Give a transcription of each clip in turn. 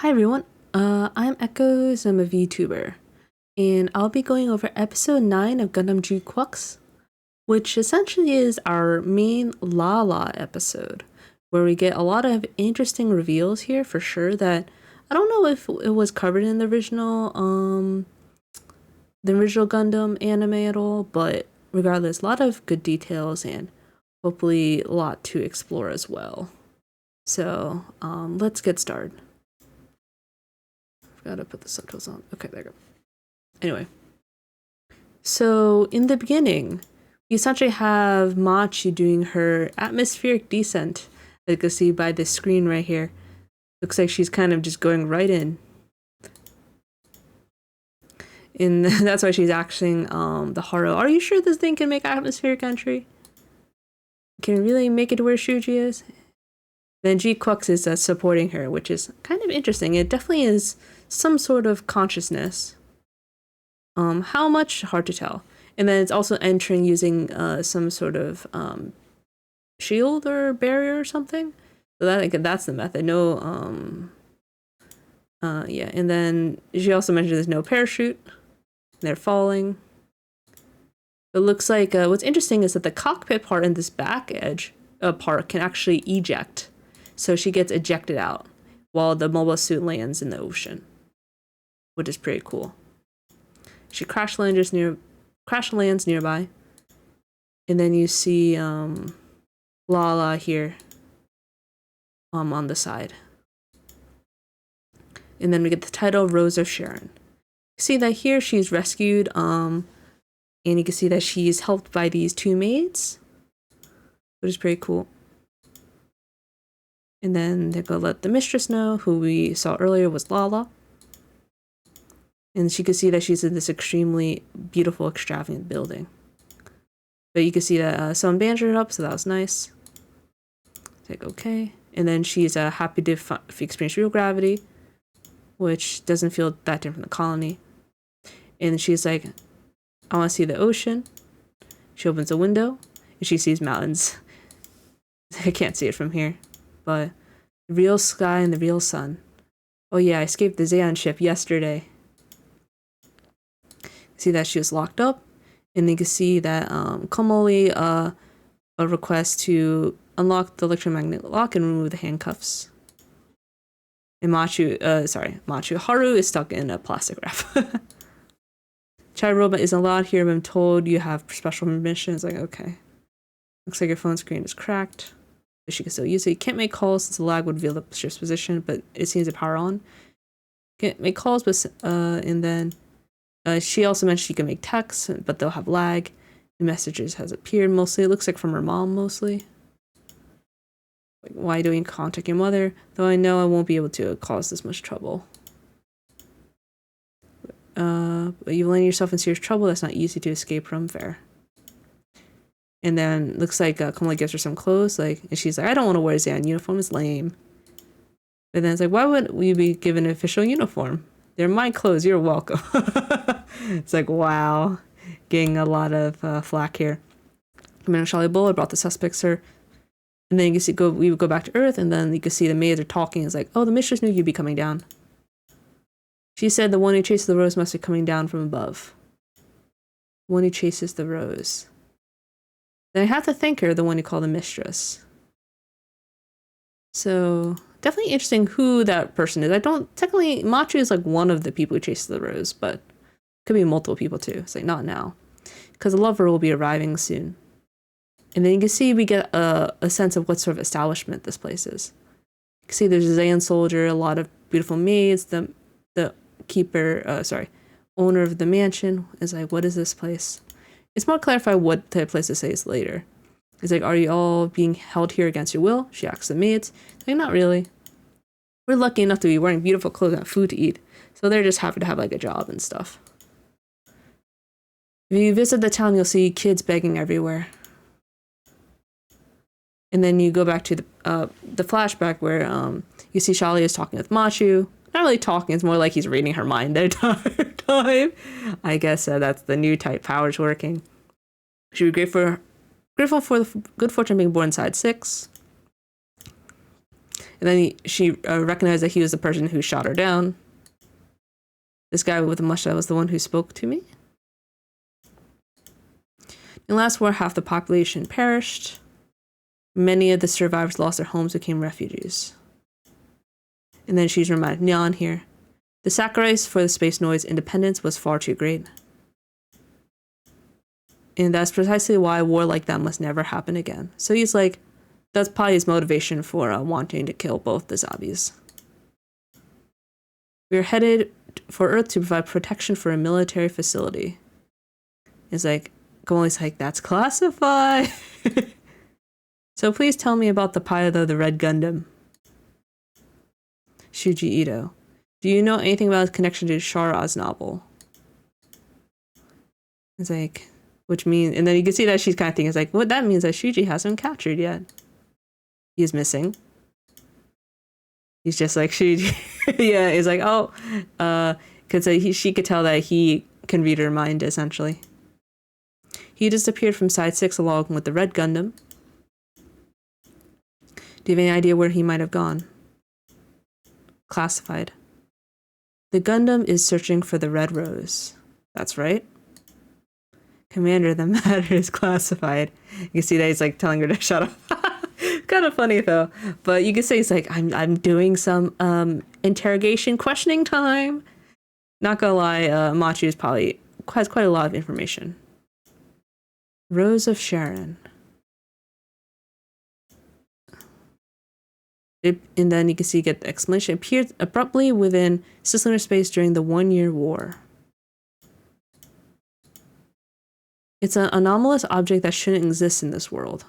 Hi everyone, I'm Echoes, I'm a VTuber, and I'll be going over episode 9 of Gundam GQuuuuuX, which essentially is our main Lalah episode, where we get a lot of interesting reveals here for sure that I don't know if it was covered in the original Gundam anime at all, but regardless, a lot of good details and hopefully a lot to explore as well. So, let's get started. Gotta put the subtitles on. Okay, there you go. Anyway, so in the beginning, you essentially have Machi doing her atmospheric descent. As you can see by this screen right here. Looks like she's kind of just going right in. And that's why she's asking the Haru, are you sure this thing can make atmospheric entry? Can it really make it to where Shuji is? Then GQuuuuuX is supporting her, which is kind of interesting. It definitely is some sort of consciousness. How much? Hard to tell. And then it's also entering using some sort of shield or barrier or something. So that's the method. No, yeah. And then she also mentioned there's no parachute. They're falling. It looks like what's interesting is that the cockpit part and this back edge part can actually eject. So she gets ejected out while the mobile suit lands in the ocean, which is pretty cool. She crash lands nearby, and then you see Lalah here on the side. And then we get the title Rose of Sharon. See that here she's rescued, and you can see that she's helped by these two maids, which is pretty cool. And then they go let the mistress know, who we saw earlier was Lalah. And she could see that she's in this extremely beautiful, extravagant building. But you can see that someone bandaged her up, so that was nice. Like, okay. And then she's happy to experience real gravity, which doesn't feel that different from the colony. And she's like, I want to see the ocean. She opens a window, and she sees mountains. I can't see it from here. But the real sky and the real sun. Oh yeah, I escaped the Zeon ship yesterday. See that she was locked up, and you can see that Komoli a request to unlock the electromagnetic lock and remove the handcuffs. And Haru is stuck in a plastic wrap. Char robot isn't allowed here, but I'm told you have special permission. It's like, okay. Looks like your phone screen is cracked. But she can still use it. You can't make calls since the lag would reveal the ship's position, but it seems to power on. Can't make calls, but and then she also mentioned she can make texts, but they'll have lag. The messages has appeared mostly. It looks like from her mom mostly. Like, why don't you contact your mother? Though I know I won't be able to cause this much trouble. But you land yourself in serious trouble. That's not easy to escape from. Fair. And then looks like Komali gives her some clothes, and she's like, I don't want to wear a Zeon uniform, it's lame. But then it's like, why would we be given an official uniform? They're my clothes, you're welcome. It's like, wow, getting a lot of flack here. Commander Charlie Buller brought the suspects her. And then you can see we would go back to Earth, and then you can see the maids are talking. It's like, oh, the mistress knew you'd be coming down. She said the one who chases the rose must be coming down from above. One who chases the rose. Then I have to thank her, the one you call the mistress. So definitely interesting who that person is. Technically, Machi is like one of the people who chases the rose, but could be multiple people too. It's like, not now. Because the lover will be arriving soon. And then you can see we get a sense of what sort of establishment this place is. You can see there's a Zeon soldier, a lot of beautiful maids, the owner of the mansion is like, what is this place? It's more clarified what type of place to say is later. It's like, are you all being held here against your will? She asks the maids. Like, not really. We're lucky enough to be wearing beautiful clothes and have food to eat. So they're just happy to have like a job and stuff. If you visit the town, you'll see kids begging everywhere. And then you go back to the flashback where you see Shali is talking with Machu. Not really talking, it's more like he's reading her mind the entire time. I guess that's the new type powers working. Should be grateful for the good fortune being born inside 6. And then she recognized that he was the person who shot her down. This guy with the mustache was the one who spoke to me. In the last war, half the population perished. Many of the survivors lost their homes, became refugees. And then she's reminded, Nyaan here. The sacrifice for the space noise independence was far too great. And that's precisely why a war like that must never happen again. So he's like, that's probably his motivation for wanting to kill both the Zabis. We are headed for Earth to provide protection for a military facility. It's like, Goalie's like, that's classified. So please tell me about the pilot of the Red Gundam. Shuji Ito. Do you know anything about his connection to Chara's novel? It's like, which means, and then you can see that she's kind of thinking, it's like, what that means that Shuji hasn't captured yet. He is missing. He's just like, Shuji. Yeah, he's like, oh, because she could tell that he can read her mind, essentially. He disappeared from Side 6 along with the Red Gundam. Do you have any idea where he might have gone? Classified. The Gundam is searching for the Red Rose. That's right. Commander, the matter is classified. You can see that he's like telling her to shut up. Kind of funny though. But you can say he's like, I'm doing some interrogation questioning time. Not gonna lie, Machi probably has quite a lot of information. Rose of Sharon. And then you can see get the explanation. Appeared abruptly within cislunar space during the 1-year war. It's an anomalous object that shouldn't exist in this world.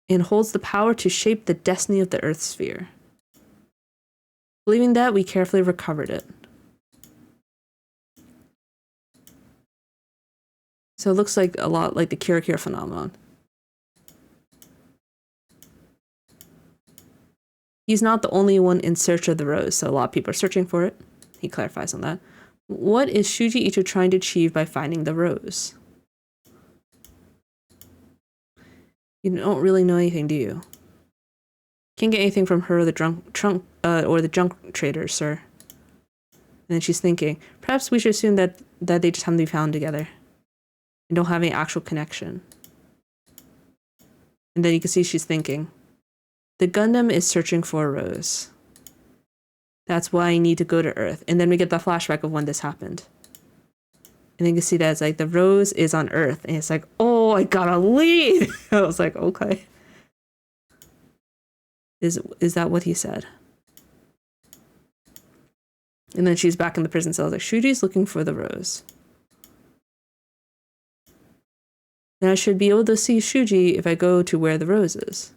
And holds the power to shape the destiny of the Earth sphere. Believing that, we carefully recovered it. So it looks like a lot like the Kira phenomenon. He's not the only one in search of the rose, so a lot of people are searching for it. He clarifies on that. What is Shuji Ito trying to achieve by finding the rose? You don't really know anything, do you? Can't get anything from her or the junk traders, sir. And then she's thinking, perhaps we should assume that they just haven't been found together and don't have any actual connection. And then you can see she's thinking, the Gundam is searching for a rose. That's why I need to go to Earth. And then we get the flashback of when this happened. And then you can see that it's like the rose is on Earth. And it's like, oh, I got a lead. I was like, okay. Is that what he said? And then she's back in the prison cell. Like, Shuji's looking for the rose. And I should be able to see Shuji if I go to where the rose is.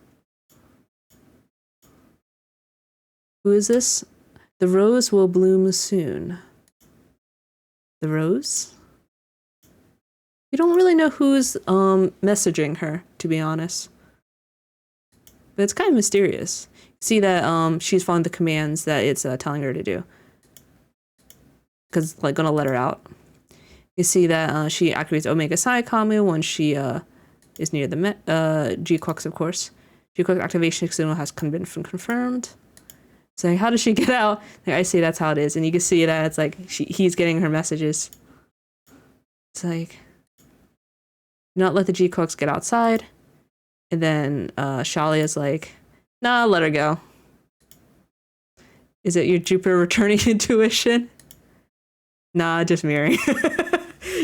Who is this? The rose will bloom soon. The rose? We don't really know who's messaging her, to be honest. But it's kind of mysterious. See that she's following the commands that it's telling her to do. Because it's like gonna let her out. You see that she activates Omega Psi Kamu when she is near the GQuuuuuuX, of course. GQuuuuuuX activation signal has been confirmed. So like, how does she get out? Like, I see that's how it is. And you can see that it's like he's getting her messages. It's like, not let the GQuuuuuuX get outside. And then Shalia's like, nah, let her go. Is it your Jupiter returning intuition? Nah, just mirroring.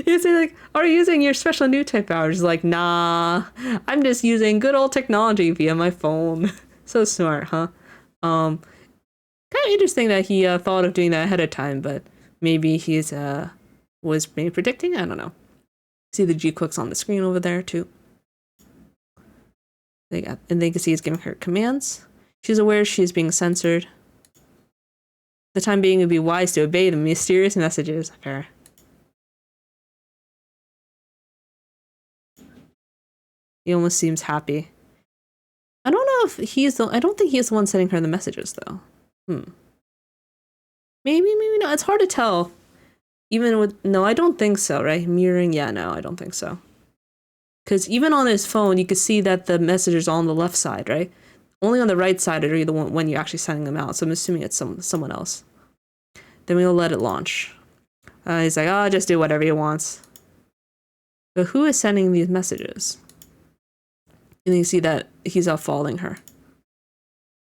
You say like, are you using your special new type powers? Like, nah, I'm just using good old technology via my phone. So smart, huh? Kind of interesting that he thought of doing that ahead of time, but maybe he's was maybe predicting. I don't know. See the GQuuuuuuX on the screen over there too. And they can see he's giving her commands. She's aware she's being censored. The time being, it would be wise to obey the mysterious messages. Fair. He almost seems happy. I don't know if he's the. I don't think he's the one sending her the messages though. Maybe not. It's hard to tell. Even with no, I don't think so. Right? Mirroring. Yeah, no, I don't think so. Because even on his phone, you can see that the message is on the left side, right? Only on the right side are you the one when you're actually sending them out. So I'm assuming it's someone else. Then we'll let it launch. He's like, oh, just do whatever he wants. But who is sending these messages? And you see that he's following her.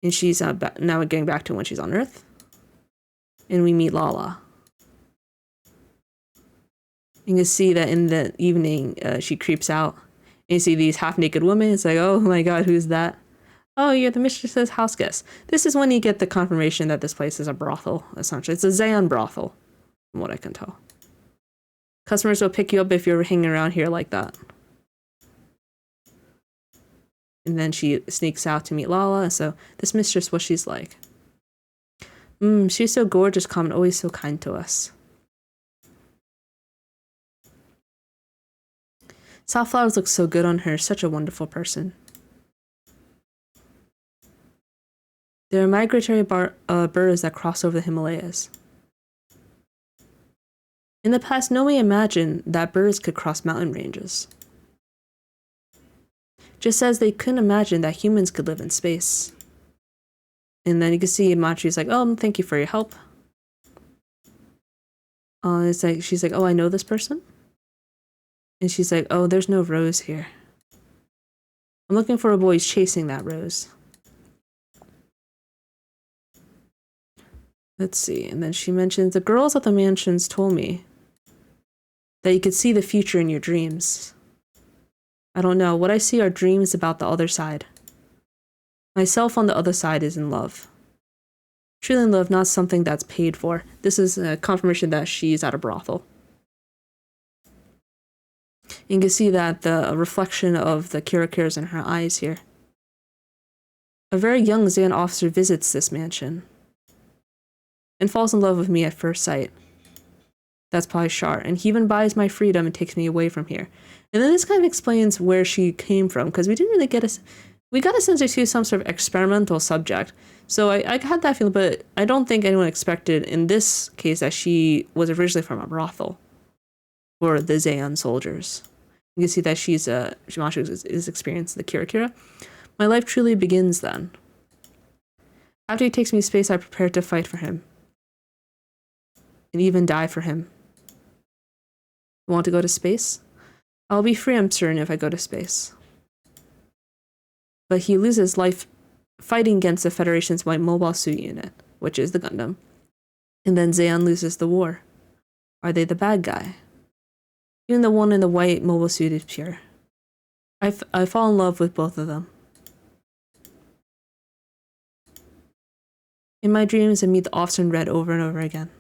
And she's now getting back to when she's on Earth. And we meet Lalah. You can see that in the evening, she creeps out. And you see these half-naked women. It's like, oh my god, who's that? Oh, you're the mistress's house guest. This is when you get the confirmation that this place is a brothel, essentially. It's a Zeon brothel, from what I can tell. Customers will pick you up if you're hanging around here like that. And then she sneaks out to meet Lalah. So this mistress, what she's like. She's so gorgeous, calm, and always so kind to us. Softflowers look so good on her. Such a wonderful person. There are migratory birds that cross over the Himalayas. In the past, nobody imagined that birds could cross mountain ranges. Just as they couldn't imagine that humans could live in space. And then you can see Machi's like, oh, thank you for your help. It's like, she's like, oh, I know this person? And she's like, oh, there's no Rose here. I'm looking for a boy who's chasing that Rose. Let's see. And then she mentions, the girls at the mansions told me that you could see the future in your dreams. I don't know. What I see are dreams about the other side. Myself on the other side is in love. Truly in love, not something that's paid for. This is a confirmation that she's at a brothel. You can see that the reflection of the characters in her eyes here. A very young Zeon officer visits this mansion and falls in love with me at first sight. That's probably Char, and he even buys my freedom and takes me away from here. And then this kind of explains where she came from, because we didn't really get we got a sense that she was some sort of experimental subject. So I had that feeling, but I don't think anyone expected in this case that she was originally from a brothel for the Zeon soldiers. You can see that she's is experiencing the Kira. My life truly begins then. After he takes me to space, I prepare to fight for him. And even die for him. You want to go to space? I'll be free, I'm certain, if I go to space. But he loses life fighting against the Federation's white mobile suit unit, which is the Gundam. And then Zeon loses the war. Are they the bad guy? Even the one in the white mobile suit is pure. I fall in love with both of them. In my dreams, I meet the officer in red over and over again.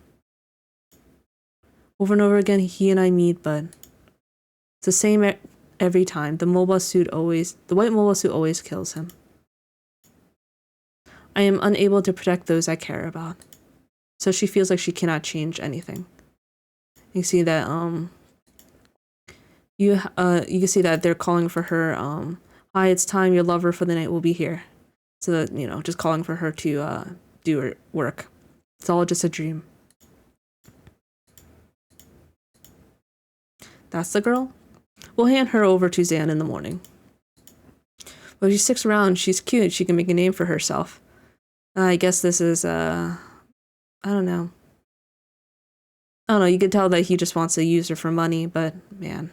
Over and over again, he and I meet, but it's the same every time. The white mobile suit always kills him. I am unable to protect those I care about. So she feels like she cannot change anything. You see that, you can see that they're calling for her, hi, it's time, your lover for the night will be here. So that, just calling for her to, do her work. It's all just a dream. That's the girl? We'll hand her over to Zeon in the morning. Well, she sticks around. She's cute. She can make a name for herself. I guess this is, I don't know. You can tell that he just wants to use her for money, but, man.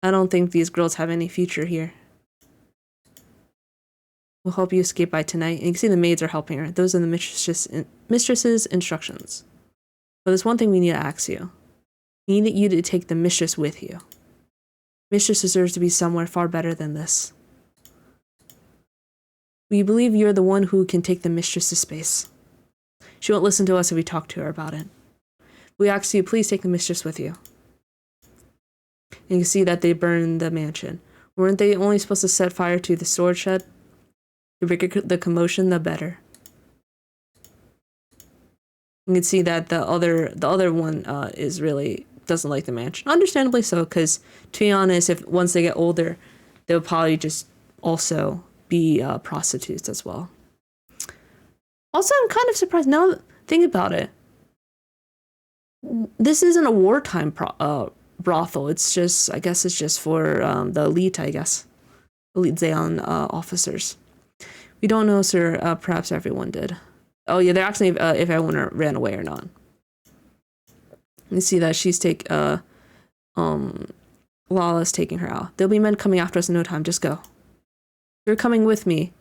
I don't think these girls have any future here. We'll help you escape by tonight. And you can see the maids are helping her. Those are the mistress's instructions. But there's one thing we need to ask you. We need you to take the mistress with you. Mistress deserves to be somewhere far better than this. We believe you're the one who can take the mistress to space. She won't listen to us if we talk to her about it. We ask you, please take the mistress with you. And you can see that they burned the mansion. Weren't they only supposed to set fire to the storage shed? The bigger the commotion, the better. You can see that the other one is really doesn't like the mansion. Understandably so, because to be honest, if once they get older, they'll probably just also be prostitutes as well. Also, I'm kind of surprised now. Think about it. This isn't a wartime brothel. It's just, I guess, it's just for the elite. I guess elite Zeon officers. We don't know, sir. Perhaps everyone did. Oh yeah, they're asking if everyone ran away or not. You see that she's Lalah's taking her out. There'll be men coming after us in no time. Just go. You're coming with me.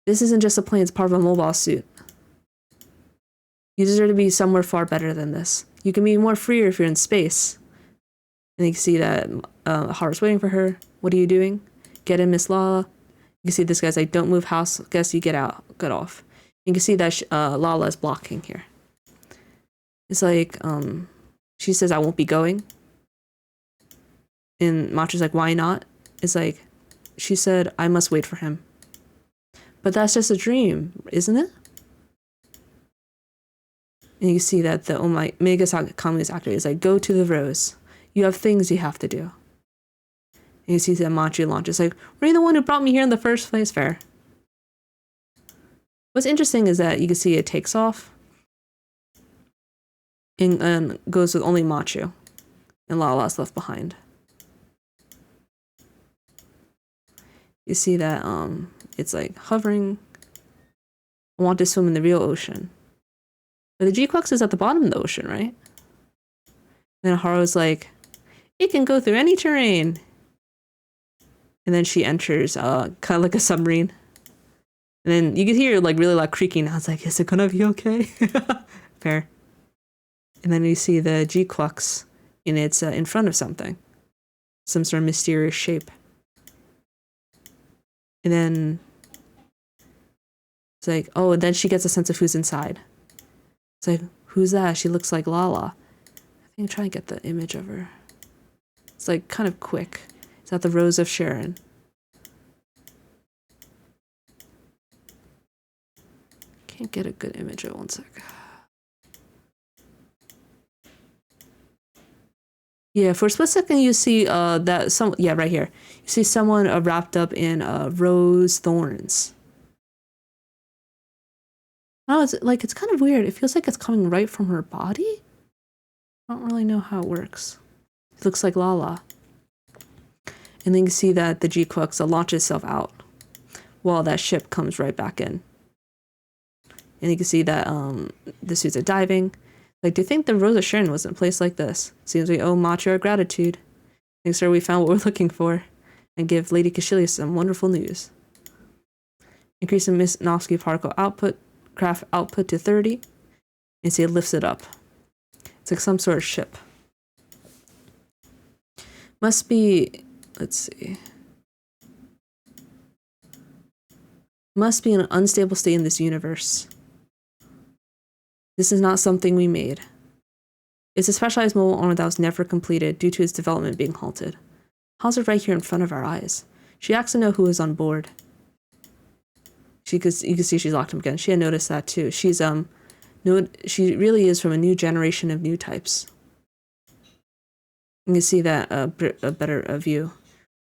This isn't just a plane, it's part of a mobile suit. You deserve to be somewhere far better than this. You can be more freer if you're in space. And you can see that Haru's waiting for her. What are you doing? Get in, Miss Lalah. You can see this guy's like, don't move, house guest, you get out, get off. You can see that Lalah is blocking here. It's like, she says, I won't be going. And Macho's like, why not? It's like, she said, I must wait for him. But that's just a dream, isn't it? And you see that the Omega Communist actor is like, go to the Rose. You have things you have to do. And you see that Macho launches like, were you the one who brought me here in the first place? Fair. What's interesting is that you can see it takes off and goes with only Macho. And Lalah's left behind. You see that it's like hovering. I want to swim in the real ocean. But the GQuuuuuuX is at the bottom of the ocean, right? Then Haru's like, it can go through any terrain. And then she enters kind of like a submarine. And then you can hear like really loud creaking. I was like, is it gonna be okay? Fair. And then you see the GQuuuuuX and it's in front of something. Some sort of mysterious shape. And then it's like, oh, and then she gets a sense of who's inside. It's like, who's that? She looks like Lalah. I think I'm trying to get the image of her. It's like kind of quick. It's at the Rose of Sharon. Can't get a good image of it. 1 sec. Yeah, for a split second you see right here. You see someone wrapped up in rose thorns. Oh, it's kind of weird. It feels like it's coming right from her body. I don't really know how it works. It looks like Lalah. And then you see that the GQuuuuuX launches itself out while that ship comes right back in. And you can see that the suits are diving. Like, do you think the Rose of Sharon was in a place like this? Seems we owe Macho our gratitude. Thanks, sir, we found what we're looking for. And give Lady Kashylia some wonderful news. Increasing Miss Novsky particle output, craft output to 30. And see it lifts it up. It's like some sort of ship. Must be, let's see. Must be in an unstable state in this universe. This is not something we made. It's a specialized mobile armor that was never completed due to its development being halted. How's it right here in front of our eyes? She asks to know who is on board. You can see she's locked up again. She had noticed that too. She really is from a new generation of new types. You can see that a better view.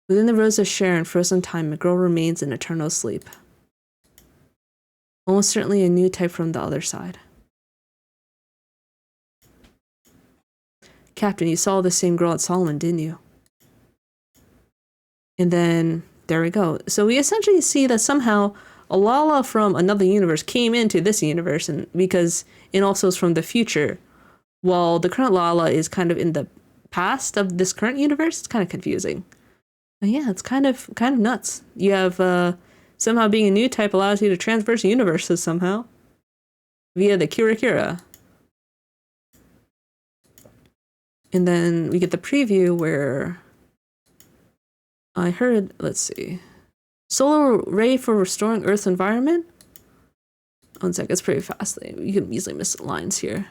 Within the Rose of Sharon, frozen time, a girl remains in eternal sleep. Almost certainly a new type from the other side. Captain, you saw the same girl at Solomon, didn't you? And then, there we go. So we essentially see that somehow a Lalah from another universe came into this universe, and because it also is from the future, while the current Lalah is kind of in the past of this current universe. It's kind of confusing. But yeah, it's kind of nuts. You have somehow being a new type allows you to transverse universes somehow via the Kira. And then we get the preview where I heard, let's see, solar ray for restoring Earth's environment. 1 sec, it's pretty fast. You can easily miss the lines here.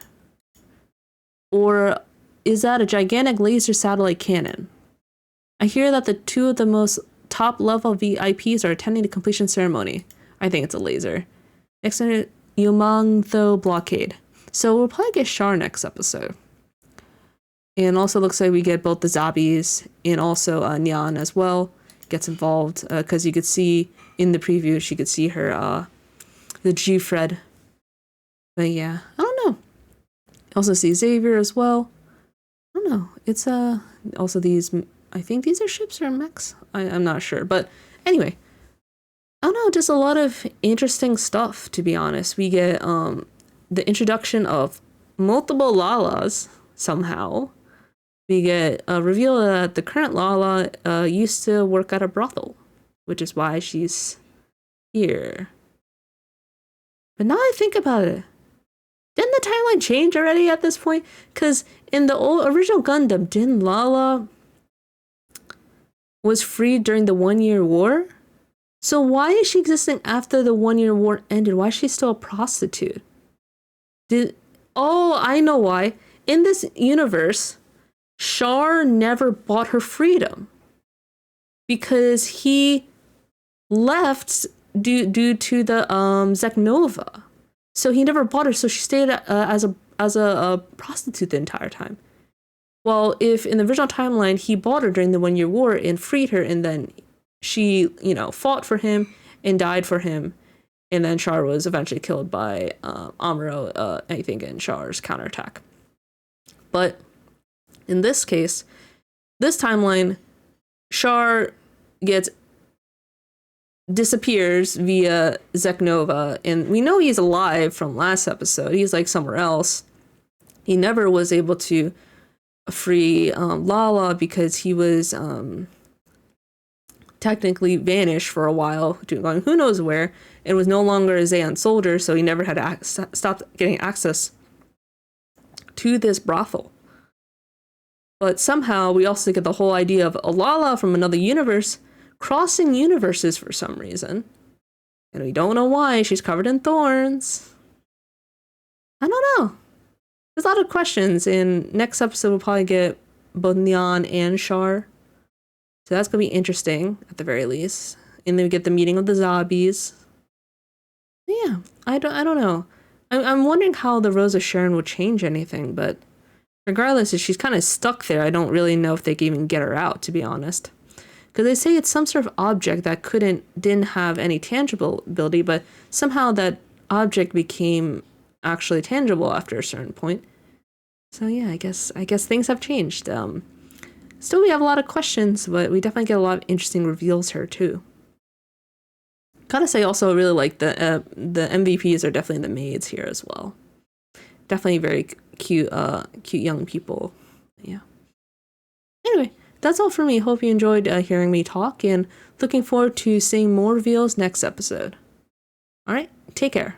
Or is that a gigantic laser satellite cannon? I hear that the two of the most top level VIPs are attending the completion ceremony. I think it's a laser. Next to Yumangtho blockade. So we'll probably get Char next episode. And also looks like we get both the Zabis and also Nyaan as well gets involved, because you could see in the preview, she could see her, the G-Fred. But yeah, I don't know. Also see Xavier as well. I don't know. It's also these, I think these are ships or mechs. I'm not sure. But anyway, I don't know, just a lot of interesting stuff, to be honest. We get the introduction of multiple Lalahs somehow. We get a reveal that the current Lalah used to work at a brothel, which is why she's here. But now I think about it, didn't the timeline change already at this point? Because in the original Gundam, didn't Lalah was freed during the 1-year war? So why is she existing after the 1-year war ended? Why is she still a prostitute? Oh, I know why. In this universe, Char never bought her freedom because he left due to the Zeknova. So he never bought her, so she stayed as a prostitute the entire time. Well, if in the original timeline he bought her during the 1-year war and freed her, and then she, fought for him and died for him, and then Char was eventually killed by Amuro, I think, in Char's counterattack. But in this case, this timeline, Char disappears via Zeknova, and we know he's alive from last episode. He's like somewhere else. He never was able to free Lalah because he was technically vanished for a while, going who knows where, and was no longer a Zeon soldier, so he never had stopped getting access to this brothel. But somehow we also get the whole idea of a Lalah from another universe crossing universes for some reason. And we don't know why. She's covered in thorns. I don't know. There's a lot of questions. In next episode, we'll probably get both Nyaan and Char. So that's going to be interesting, at the very least. And then we get the meeting of the Zabis. Yeah, I don't know. I'm wondering how the Rose of Sharon would change anything, but regardless, if she's kind of stuck there, I don't really know if they can even get her out, to be honest. Because they say it's some sort of object that didn't have any tangible ability, but somehow that object became actually tangible after a certain point. So yeah, I guess things have changed. Still, we have a lot of questions, but we definitely get a lot of interesting reveals here too. Gotta say, also, I really like the MVPs are definitely the maids here as well. Definitely very cute young people. Yeah. Anyway, that's all for me. Hope you enjoyed hearing me talk, and looking forward to seeing more reveals next episode. All right, take care.